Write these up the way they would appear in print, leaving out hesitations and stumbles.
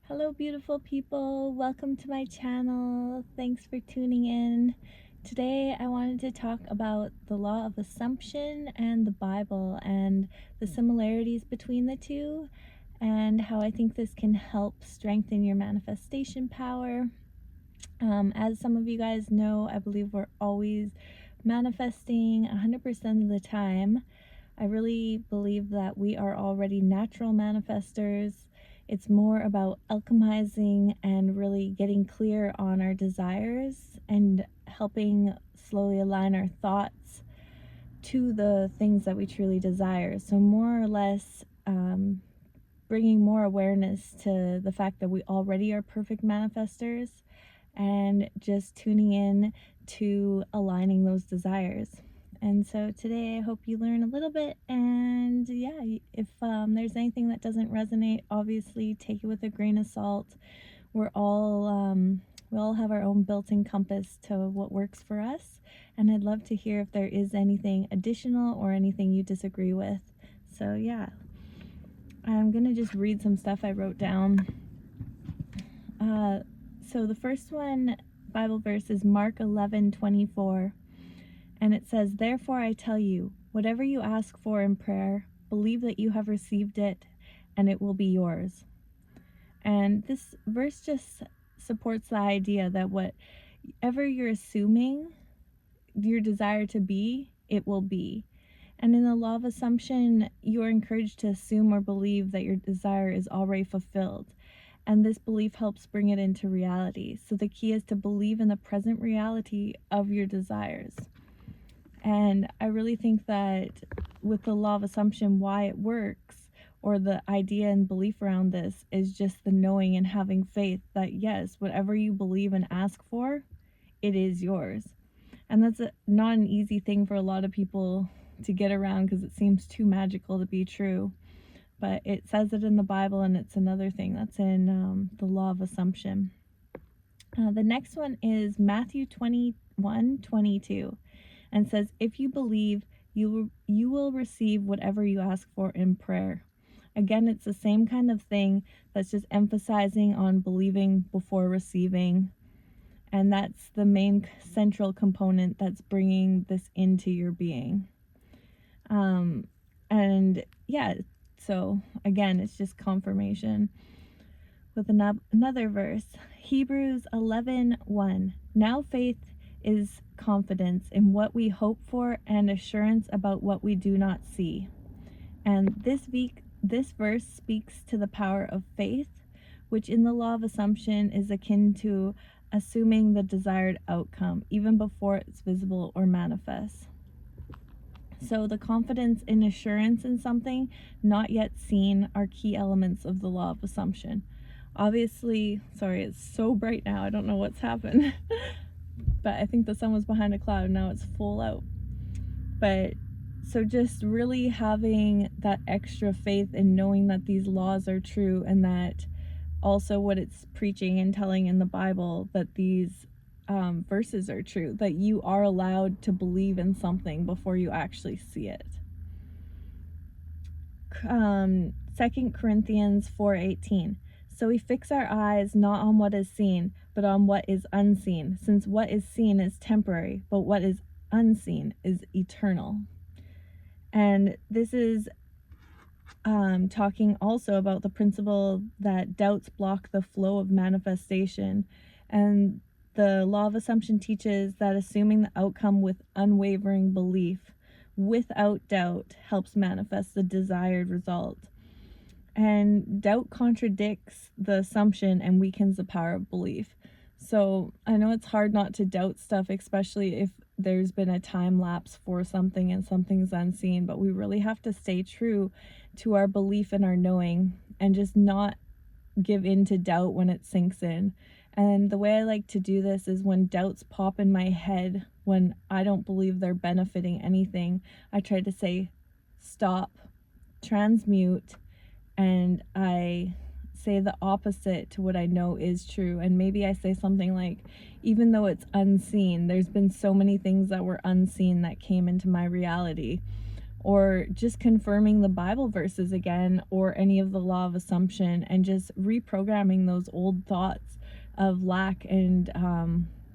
Hello, beautiful people. Welcome to my channel. Thanks for tuning in. Today, I wanted to talk about the law of assumption and the Bible and the similarities between the two, and how I think this can help strengthen your manifestation power. As some of you guys know, I believe we're always manifesting 100% of the time. I really believe that we are already natural manifestors. It's more about alchemizing and really getting clear on our desires and helping slowly align our thoughts to the things that we truly desire. So, more or less, bringing more awareness to the fact that we already are perfect manifestors and just tuning in to aligning those desires. And so today I hope you learn a little bit, and yeah, if there's anything that doesn't resonate, obviously take it with a grain of salt. We're all we all have our own built-in compass to what works for us, and I'd love to hear if there is anything additional or anything you disagree with. So yeah, I'm gonna just read some stuff I wrote down. So the first one Bible verse is Mark 11:24. And it says, "Therefore I tell you, whatever you ask for in prayer, believe that you have received it, and it will be yours." And this verse just supports the idea that whatever you're assuming your desire to be, it will be. And in the law of assumption, you are encouraged to assume or believe that your desire is already fulfilled. And this belief helps bring it into reality. So the key is to believe in the present reality of your desires. And I really think that with the law of assumption, why it works, or the idea and belief around this, is just the knowing and having faith that yes, whatever you believe and ask for, it is yours. And that's not an easy thing for a lot of people to get around because it seems too magical to be true. But it says it in the Bible, and it's another thing that's in the law of assumption. The next one is Matthew 21:22. And says, "If you believe, you will receive whatever you ask for in prayer." Again, it's the same kind of thing that's just emphasizing on believing before receiving. And that's the main central component that's bringing this into your being. And yeah, so again, it's just confirmation. With another verse, Hebrews 11:1. Now faith is confidence in what we hope for and assurance about what we do not see. And this verse speaks to the power of faith, which in the law of assumption is akin to assuming the desired outcome even before it's visible or manifest. So the confidence and assurance in something not yet seen are key elements of the law of assumption. Obviously, sorry, it's so bright now, I don't know what's happened. But I think the sun was behind a cloud, now it's full out. But so just really having that extra faith in knowing that these laws are true, and that also what it's preaching and telling in the Bible, that these verses are true, that you are allowed to believe in something before you actually see it. 2 Corinthians 4:18. So we fix our eyes not on what is seen, but on what is unseen, since what is seen is temporary, but what is unseen is eternal. And this is talking also about the principle that doubts block the flow of manifestation. And the law of assumption teaches that assuming the outcome with unwavering belief, without doubt, helps manifest the desired result. And doubt contradicts the assumption and weakens the power of belief. So I know it's hard not to doubt stuff, especially if there's been a time lapse for something and something's unseen, but we really have to stay true to our belief and our knowing, and just not give in to doubt when it sinks in. And the way I like to do this is when doubts pop in my head, when I don't believe they're benefiting anything, I try to say, stop, transmute, and I say the opposite to what I know is true. And maybe I say something like, even though it's unseen, there's been so many things that were unseen that came into my reality. or just confirming the Bible verses again, or any of the law of assumption, and just reprogramming those old thoughts of lack and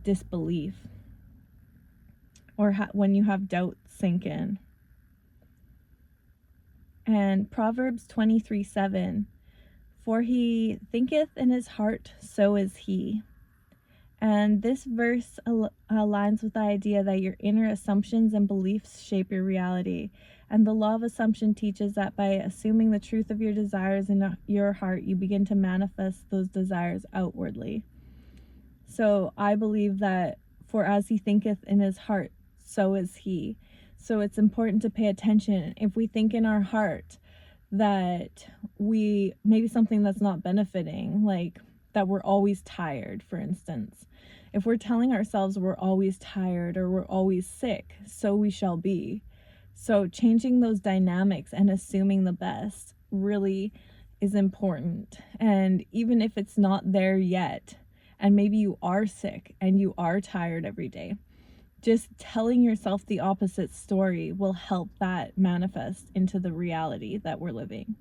disbelief, or when you have doubt sink in. And Proverbs 23:7, for he thinketh in his heart, so is he. And this verse aligns with the idea that your inner assumptions and beliefs shape your reality. And the law of assumption teaches that by assuming the truth of your desires in your heart, you begin to manifest those desires outwardly. So I believe that for as he thinketh in his heart, so is he. So it's important to pay attention. If we think in our heart that maybe something that's not benefiting, like that we're always tired, for instance. If we're telling ourselves we're always tired or we're always sick, so we shall be. So changing those dynamics and assuming the best really is important. And even if it's not there yet, and maybe you are sick and you are tired every day, just telling yourself the opposite story will help that manifest into the reality that we're living.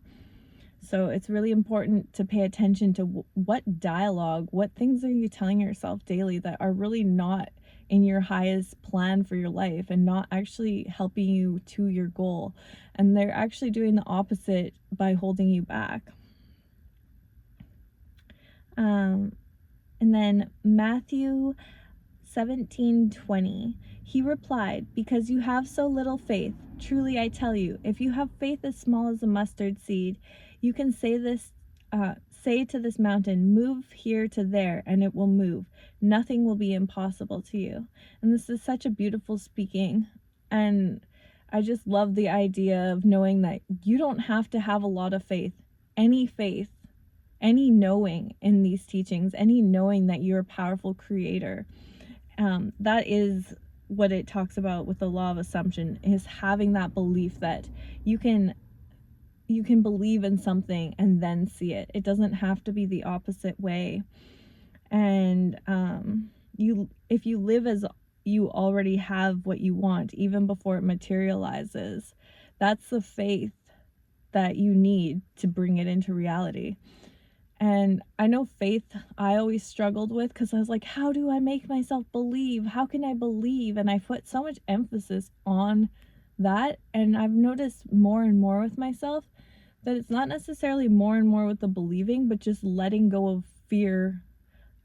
So it's really important to pay attention to what dialogue, what things are you telling yourself daily that are really not in your highest plan for your life and not actually helping you to your goal. And they're actually doing the opposite by holding you back. And then Matthew 17:20, he replied, because you have so little faith, truly I tell you, if you have faith as small as a mustard seed, you can say to this mountain, move here to there, and it will move. Nothing will be impossible to you. And this is such a beautiful speaking. And I just love the idea of knowing that you don't have to have a lot of faith, any knowing in these teachings, any knowing that you're a powerful creator. That is what it talks about with the law of assumption, is having that belief that you can believe in something and then see it. It doesn't have to be the opposite way. And if you live as you already have what you want, even before it materializes, that's the faith that you need to bring it into reality. And I know faith I always struggled with, because I was like, how do I make myself believe? How can I believe? And I put so much emphasis on that. And I've noticed more and more with myself that it's not necessarily more and more with the believing, but just letting go of fear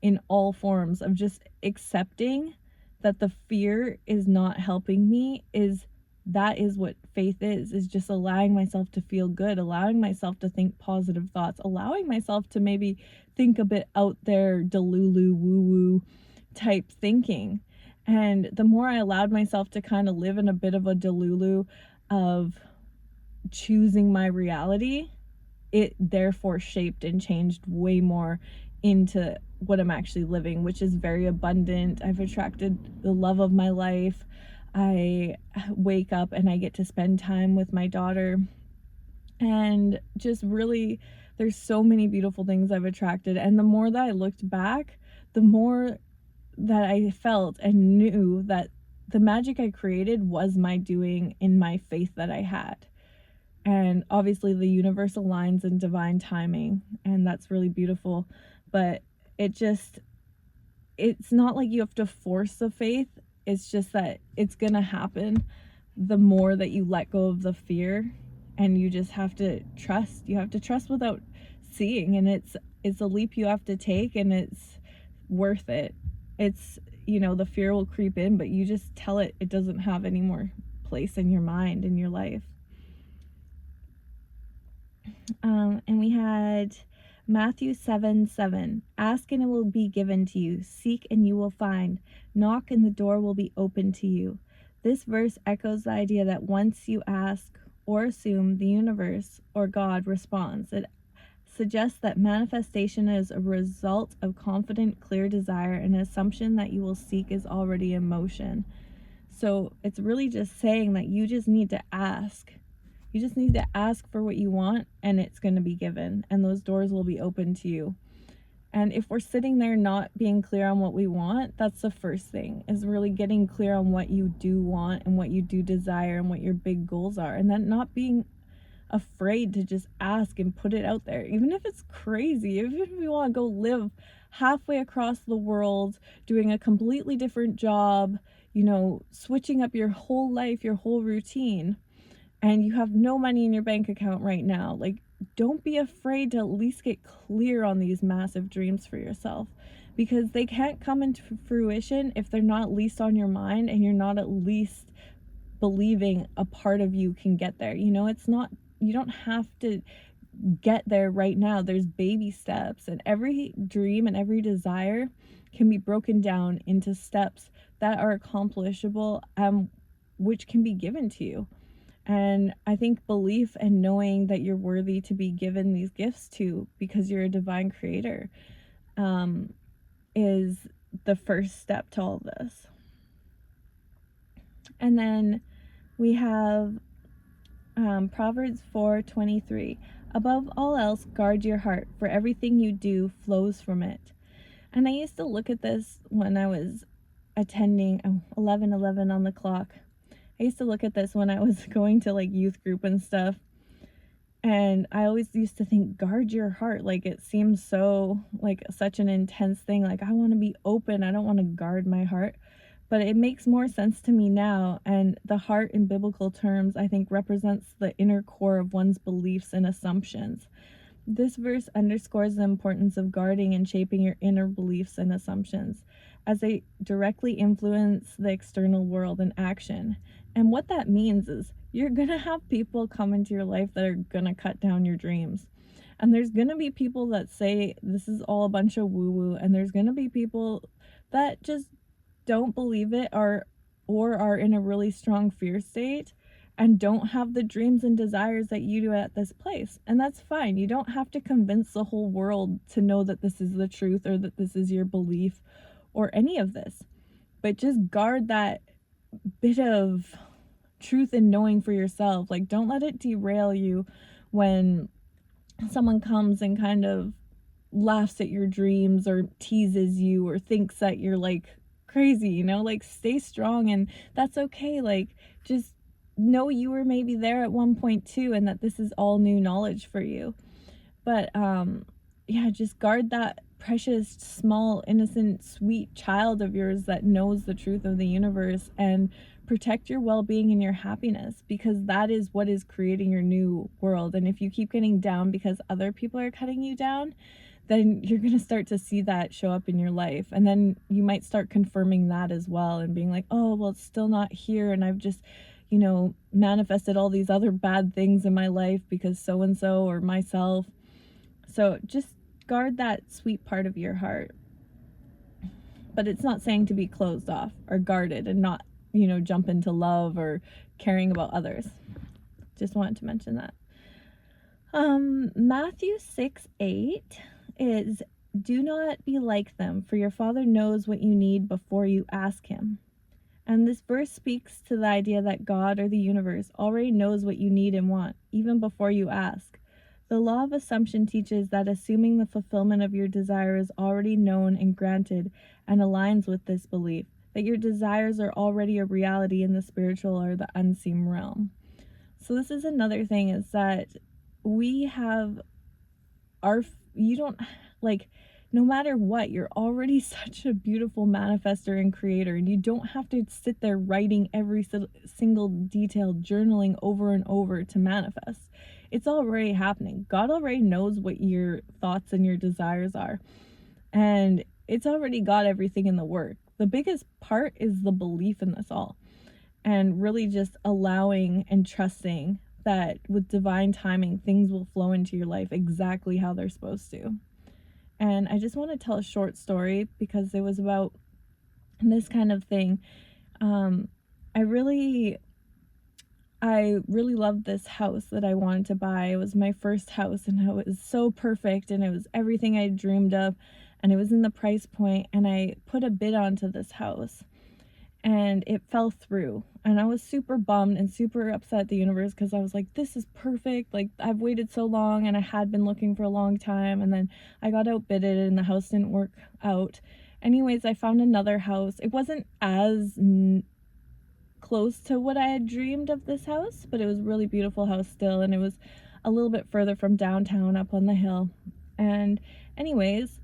in all forms, of just accepting that the fear is not helping me. That is what faith is just allowing myself to feel good, allowing myself to think positive thoughts, allowing myself to maybe think a bit out there, delulu, woo-woo type thinking. And the more I allowed myself to kind of live in a bit of a delulu of choosing my reality, it therefore shaped and changed way more into what I'm actually living, which is very abundant. I've attracted the love of my life. I wake up and I get to spend time with my daughter, and just really, there's so many beautiful things I've attracted. And the more that I looked back, the more that I felt and knew that the magic I created was my doing in my faith that I had. And obviously the universe aligns in divine timing, and that's really beautiful. But it's not like you have to force the faith. It's just that it's gonna happen the more that you let go of the fear, and you just have to trust. You have to trust without seeing, and it's a leap you have to take, and it's worth it. It's, the fear will creep in, but you just tell it doesn't have any more place in your mind, in your life. And we had Matthew 7:7, ask and it will be given to you, seek and you will find, knock and the door will be open to you. This verse echoes the idea that once you ask or assume, the universe or God responds. It suggests that manifestation is a result of confident, clear desire, and an assumption that you will seek is already in motion. So it's really just saying that you just need to ask. You just need to ask for what you want, and it's going to be given, and those doors will be open to you. And if we're sitting there not being clear on what we want, that's the first thing, is really getting clear on what you do want and what you do desire and what your big goals are. And then not being afraid to just ask and put it out there, even if it's crazy. Even if you want to go live halfway across the world, doing a completely different job, switching up your whole life, your whole routine, and you have no money in your bank account right now, like, don't be afraid to at least get clear on these massive dreams for yourself, because they can't come into fruition if they're not at least on your mind and you're not at least believing a part of you can get there. It's not, you don't have to get there right now. There's baby steps, and every dream and every desire can be broken down into steps that are accomplishable, which can be given to you. And I think belief and knowing that you're worthy to be given these gifts to, because you're a divine creator, is the first step to all of this. And then we have Proverbs 4:23. Above all else, guard your heart, for everything you do flows from it. And I used to look at this when I was attending 11:11 on the clock. I used to look at this when I was going to like youth group and stuff. And I always used to think, guard your heart. Like, it seems so like such an intense thing. Like, I want to be open. I don't want to guard my heart. But it makes more sense to me now. And the heart in biblical terms, I think, represents the inner core of one's beliefs and assumptions. This verse underscores the importance of guarding and shaping your inner beliefs and assumptions, as they directly influence the external world and action. And what that means is you're going to have people come into your life that are going to cut down your dreams. And there's going to be people that say this is all a bunch of woo-woo, and there's going to be people that just don't believe it, or are in a really strong fear state and don't have the dreams and desires that you do at this place. And that's fine. You don't have to convince the whole world to know that this is the truth or that this is your belief or any of this. But just guard that bit of truth and knowing for yourself. Like, don't let it derail you when someone comes and kind of laughs at your dreams or teases you or thinks that you're like crazy, like, stay strong, and that's okay. Like, just know you were maybe there at one point too, and that this is all new knowledge for you. But yeah, just guard that precious, small, innocent, sweet child of yours that knows the truth of the universe, and protect your well-being and your happiness, because that is what is creating your new world. And if you keep getting down because other people are cutting you down, then you're going to start to see that show up in your life. And then you might start confirming that as well and being like, oh, well, it's still not here. And I've just, manifested all these other bad things in my life because so-and-so or myself. So just guard that sweet part of your heart. But it's not saying to be closed off or guarded and not, jump into love or caring about others. Just wanted to mention that. Matthew 6:8 is, do not be like them, for your Father knows what you need before you ask him. And this verse speaks to the idea that God or the universe already knows what you need and want, even before you ask. The law of assumption teaches that assuming the fulfillment of your desire is already known and granted, and aligns with this belief, that your desires are already a reality in the spiritual or the unseen realm. So this is another thing, is that we have no matter what, you're already such a beautiful manifester and creator, and you don't have to sit there writing every single detail, journaling over and over to manifest. It's already happening. God already knows what your thoughts and your desires are, and it's already got everything in the work. The biggest part is the belief in this all, and really just allowing and trusting that with divine timing, things will flow into your life exactly how they're supposed to. And I just want to tell a short story because it was about this kind of thing. I really loved this house that I wanted to buy. It was my first house, and it was so perfect, and it was everything I dreamed of, and it was in the price point, and I put a bid onto this house. and it fell through. And I was super bummed and super upset at the universe because I was like, this is perfect. Like, I've waited so long and I had been looking for a long time. And then I got outbidded and the house didn't work out. Anyways, I found another house. It wasn't as close to what I had dreamed of this house, but it was a really beautiful house still. And it was a little bit further from downtown up on the hill. And anyways,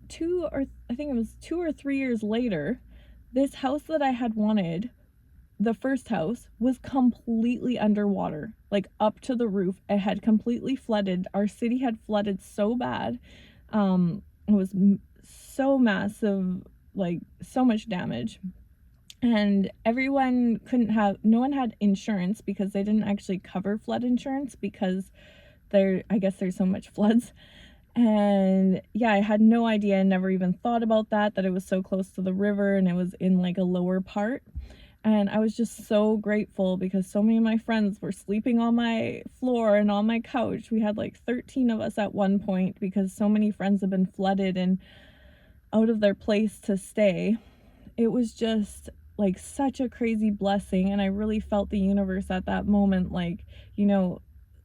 I think it was 2 or 3 years later, this house that I had wanted, the first house, was completely underwater, like up to the roof. It had completely flooded. Our city had flooded so bad. It was so massive, like so much damage. And no one had insurance because they didn't actually cover flood insurance because I guess there's so much floods. And yeah, I had no idea, never even thought about that it was so close to the river and it was in like a lower part. And I was just so grateful because so many of my friends were sleeping on my floor and on my couch. We had like 13 of us at one point because so many friends had been flooded and out of their place to stay. It was just like such a crazy blessing, and I really felt the universe at that moment, like,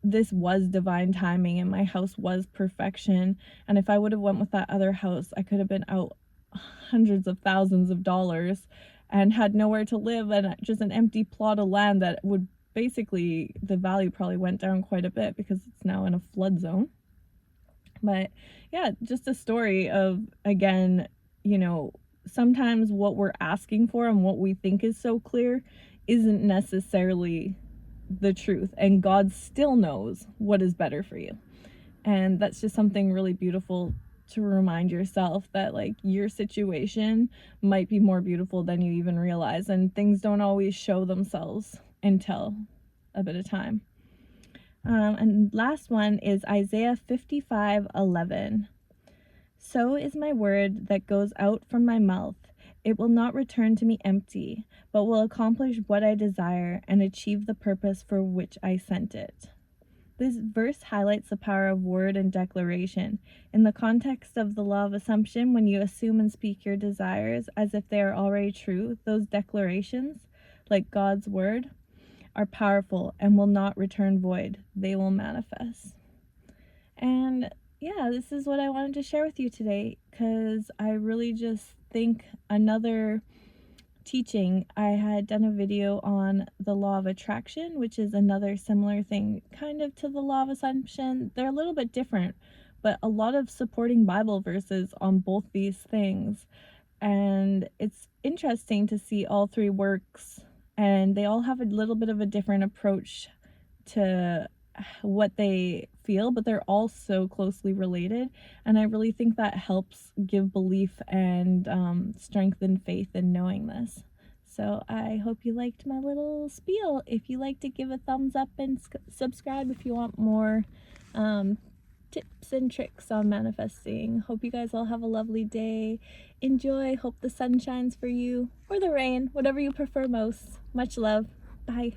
this was divine timing and my house was perfection. And if I would have went with that other house, I could have been out hundreds of thousands of dollars and had nowhere to live and just an empty plot of land that would basically, the value probably went down quite a bit because it's now in a flood zone. But yeah, just a story of, again, sometimes what we're asking for and what we think is so clear isn't necessarily the truth, and God still knows what is better for you. And that's just something really beautiful to remind yourself, that like your situation might be more beautiful than you even realize, and things don't always show themselves until a bit of time. And last one is Isaiah 55:11. So is my word that goes out from my mouth. It will not return to me empty, but will accomplish what I desire and achieve the purpose for which I sent it. This verse highlights the power of word and declaration. In the context of the law of assumption, when you assume and speak your desires as if they are already true, those declarations, like God's word, are powerful and will not return void. They will manifest. And yeah, this is what I wanted to share with you today, because I really just think another teaching, I had done a video on the law of attraction, which is another similar thing kind of to the law of assumption. They're a little bit different, but a lot of supporting Bible verses on both these things. And it's interesting to see all three works, and they all have a little bit of a different approach to what they feel, but they're all so closely related. And I really think that helps give belief and strengthen faith in knowing this. So I hope you liked my little spiel. If you like to give a thumbs up and subscribe if you want more tips and tricks on manifesting. Hope you guys all have a lovely day. Enjoy. Hope the sun shines for you, or the rain, whatever you prefer most. Much love. Bye.